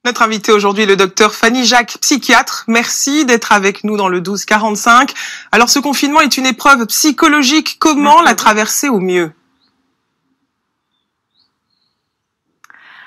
Notre invité aujourd'hui est le docteur Fanny Jacques, psychiatre. Merci d'être avec nous dans le 12-45. Alors, ce confinement est une épreuve psychologique. Comment la traverser au mieux?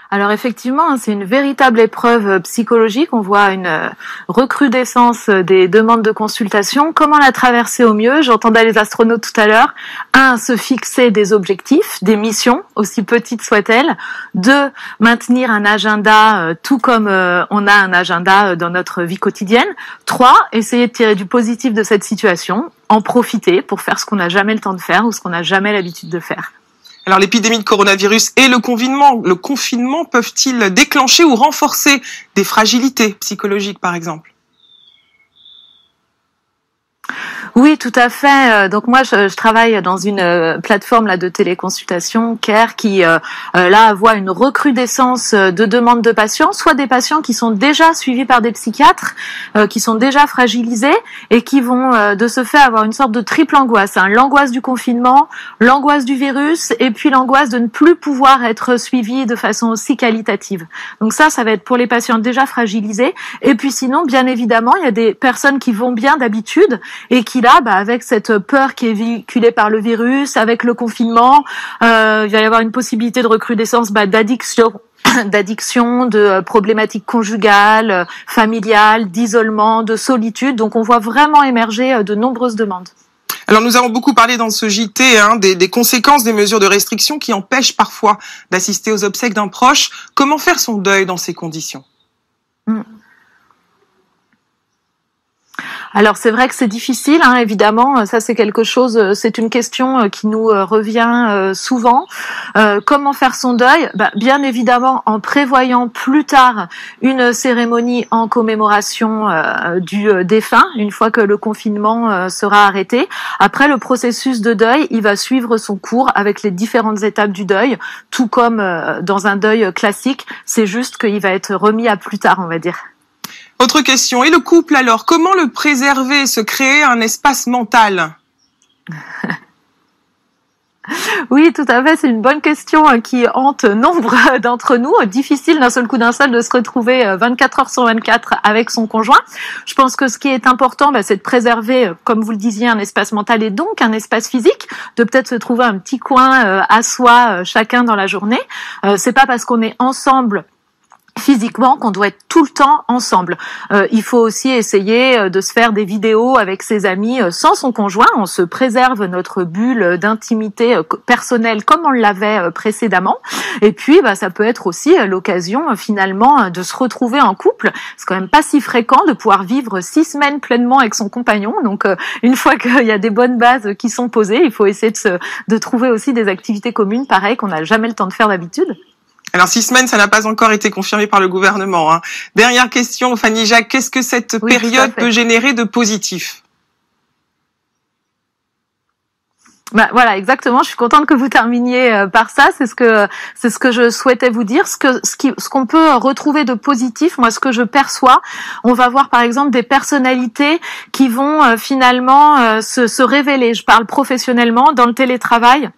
Alors effectivement, c'est une véritable épreuve psychologique. On voit une recrudescence des demandes de consultation. Comment la traverser au mieux? J'entendais les astronautes tout à l'heure. 1, se fixer des objectifs, des missions, aussi petites soient-elles. 2, maintenir un agenda tout comme on a un agenda dans notre vie quotidienne. 3, essayer de tirer du positif de cette situation, en profiter pour faire ce qu'on n'a jamais le temps de faire ou ce qu'on n'a jamais l'habitude de faire. Alors, l'épidémie de coronavirus et le confinement peuvent-ils déclencher ou renforcer des fragilités psychologiques, par exemple? Oui, tout à fait. Donc moi, je travaille dans une plateforme là de téléconsultation, Care, qui là voit une recrudescence de demandes de patients, soit des patients qui sont déjà suivis par des psychiatres, qui sont déjà fragilisés et qui vont de ce fait avoir une sorte de triple angoisse, hein. L'angoisse du confinement, l'angoisse du virus et puis l'angoisse de ne plus pouvoir être suivis de façon aussi qualitative. Donc ça va être pour les patients déjà fragilisés. Et puis sinon, bien évidemment, il y a des personnes qui vont bien d'habitude et qui là, avec cette peur qui est véhiculée par le virus, avec le confinement, il va y avoir une possibilité de recrudescence d'addiction, de problématiques conjugales, familiales, d'isolement, de solitude. Donc on voit vraiment émerger de nombreuses demandes. Alors nous avons beaucoup parlé dans ce JT des conséquences des mesures de restriction qui empêchent parfois d'assister aux obsèques d'un proche. Comment faire son deuil dans ces conditions? Alors c'est vrai que c'est difficile, hein, évidemment, ça c'est quelque chose, c'est une question qui nous revient souvent. Comment faire son deuil? Bien évidemment en prévoyant plus tard une cérémonie en commémoration du défunt, une fois que le confinement sera arrêté. Après, le processus de deuil, il va suivre son cours avec les différentes étapes du deuil, tout comme dans un deuil classique, c'est juste qu'il va être remis à plus tard, on va dire. Autre question, et le couple alors, comment le préserver, se créer un espace mental? Oui, tout à fait, c'est une bonne question qui hante nombre d'entre nous. Difficile d'un seul coup d'un seul de se retrouver 24 heures sur 24 avec son conjoint. Je pense que ce qui est important, c'est de préserver, comme vous le disiez, un espace mental et donc un espace physique, de peut-être se trouver un petit coin à soi chacun dans la journée. C'est pas parce qu'on est ensemble physiquement qu'on doit être tout le temps ensemble. Il faut aussi essayer de se faire des vidéos avec ses amis sans son conjoint. On se préserve notre bulle d'intimité personnelle comme on l'avait précédemment. Et puis, ça peut être aussi l'occasion finalement de se retrouver en couple. C'est quand même pas si fréquent de pouvoir vivre 6 semaines pleinement avec son compagnon. Donc, une fois qu'il y a des bonnes bases qui sont posées, il faut essayer de trouver aussi des activités communes, pareil, qu'on n'a jamais le temps de faire d'habitude. Alors 6 semaines, ça n'a pas encore été confirmé par le gouvernement, hein. Dernière question, Fanny Jacques, qu'est-ce que cette période peut générer de positif? Voilà, exactement. Je suis contente que vous terminiez par ça. C'est ce que je souhaitais vous dire. Ce qu'on peut retrouver de positif, moi, ce que je perçois, on va voir par exemple des personnalités qui vont finalement se révéler. Je parle professionnellement dans le télétravail.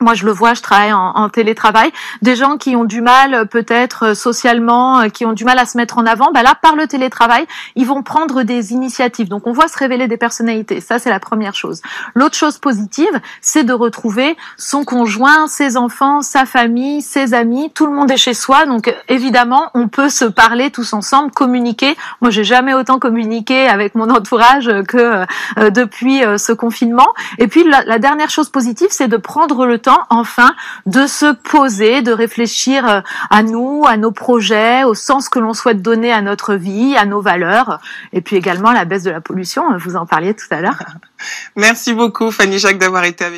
Moi, je le vois, je travaille en télétravail. Des gens qui ont du mal, peut-être socialement, qui ont du mal à se mettre en avant, là, par le télétravail, ils vont prendre des initiatives. Donc, on voit se révéler des personnalités. Ça, c'est la première chose. L'autre chose positive, c'est de retrouver son conjoint, ses enfants, sa famille, ses amis. Tout le monde est chez soi. Donc, évidemment, on peut se parler tous ensemble, communiquer. Moi, j'ai jamais autant communiqué avec mon entourage que depuis ce confinement. Et puis, la dernière chose positive, c'est de prendre le temps enfin de se poser, de réfléchir à nous, à nos projets, au sens que l'on souhaite donner à notre vie, à nos valeurs, et puis également la baisse de la pollution, vous en parliez tout à l'heure. Merci beaucoup Fanny Jacques d'avoir été avec nous.